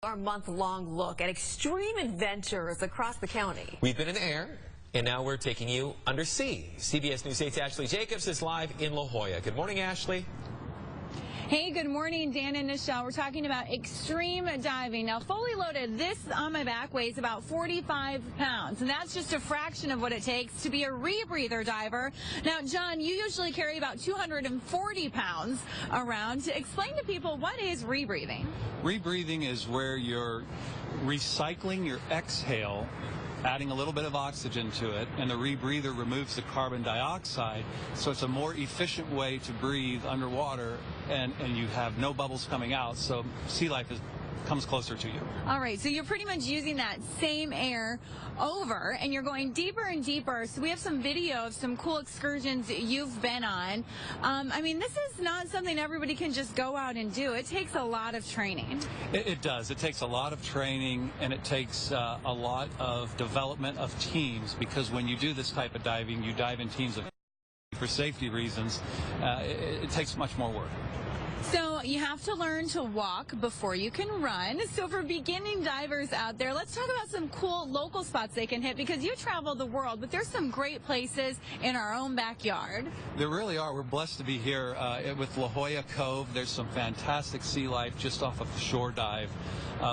Our month-long look at extreme adventures across the county. We've been in the air, and now we're taking you undersea. CBS News 8's Ashley Jacobs is live in La Jolla. Good morning, Ashley. Hey, good morning, Dan and Nichelle. We're talking about extreme diving. Now, fully loaded, this on my back weighs about 45 pounds, and that's just a fraction of what it takes to be a rebreather diver. Now, John, you usually carry about 240 pounds around. Explain to people, what is rebreathing? Rebreathing is where you're recycling your exhale, adding a little bit of oxygen to it, and the rebreather removes the carbon dioxide, so it's a more efficient way to breathe underwater, and you have no bubbles coming out, so sea life comes closer to you. All right, so you're pretty much using that same air over, and you're going deeper and deeper. So we have some video of some cool excursions you've been on. I mean, this is not something everybody can just go out and do. It takes a lot of training. It does. It takes a lot of training, and it takes a lot of development of teams, because when you do this type of diving, you dive in teams for safety reasons. It takes much more work. So you have to learn to walk before you can run. So for beginning divers out there, let's talk about some cool local spots they can hit, because you travel the world, but there's some great places in our own backyard. There really are. We're blessed to be here with La Jolla Cove. There's some fantastic sea life just off of the shore dive.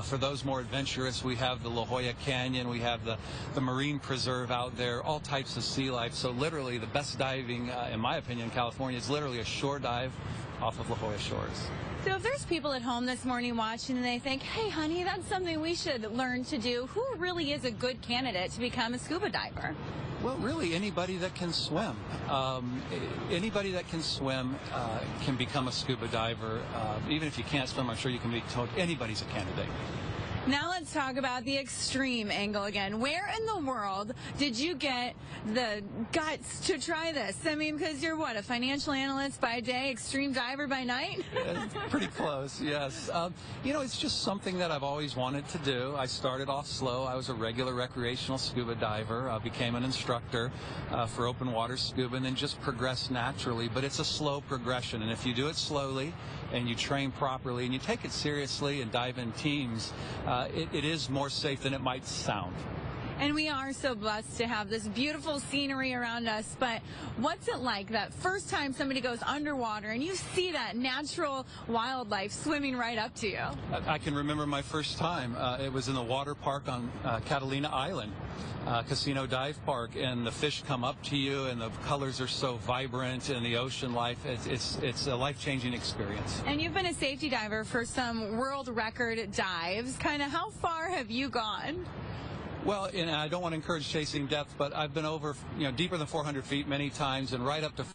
For those more adventurous, we have the La Jolla Canyon, we have the Marine Preserve out there, all types of sea life. So literally the best diving, in my opinion, in California is literally a shore dive off of La Jolla shores. So if there's people at home this morning watching and they think, hey, honey, that's something we should learn to do, who really is a good candidate to become a scuba diver? Well, really, anybody that can swim. Anybody that can swim can become a scuba diver. Even if you can't swim, I'm sure you can be told anybody's a candidate. Now let's talk about the extreme angle again. Where in the world did you get the guts to try this? I mean, because you're what, a financial analyst by day, extreme diver by night? Pretty close, yes. You know, it's just something that I've always wanted to do. I started off slow. I was a regular recreational scuba diver. I became an instructor for open water scuba, and then just progressed naturally. But it's a slow progression, and if you do it slowly and you train properly and you take it seriously and dive in teams, it is more safe than it might sound. And we are so blessed to have this beautiful scenery around us, but what's it like that first time somebody goes underwater and you see that natural wildlife swimming right up to you? I can remember my first time. It was in the water park on Catalina Island, casino dive park, and the fish come up to you and the colors are so vibrant, and the ocean life, it's a life-changing experience. And you've been a safety diver for some world record dives. Kind of how far have you gone? Well, and I don't want to encourage chasing depth, but I've been over, deeper than 400 feet many times, and right up to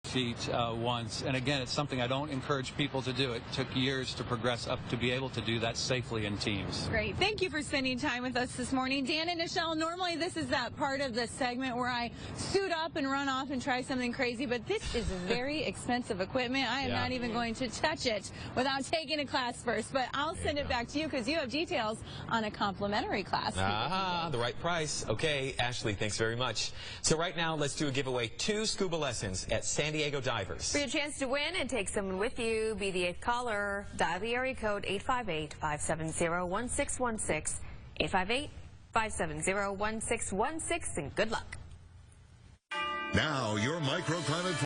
feet once. And again, it's something I don't encourage people to do. It took years to progress up to be able to do that safely in teams. Great. Thank you for spending time with us this morning. Dan and Nichelle, normally this is that part of the segment where I suit up and run off and try something crazy, but this is very expensive equipment. I am not even going to touch it without taking a class first, but I'll send it back to you because you have details on a complimentary class. Ah, the right price. Okay, Ashley, thanks very much. So right now, let's do a giveaway, 2 scuba lessons at San Diego Divers. For your chance to win and take someone with you, be the 8th caller. Dial the area code 858-570-1616, 858-570-1616, and good luck. Now your microclimate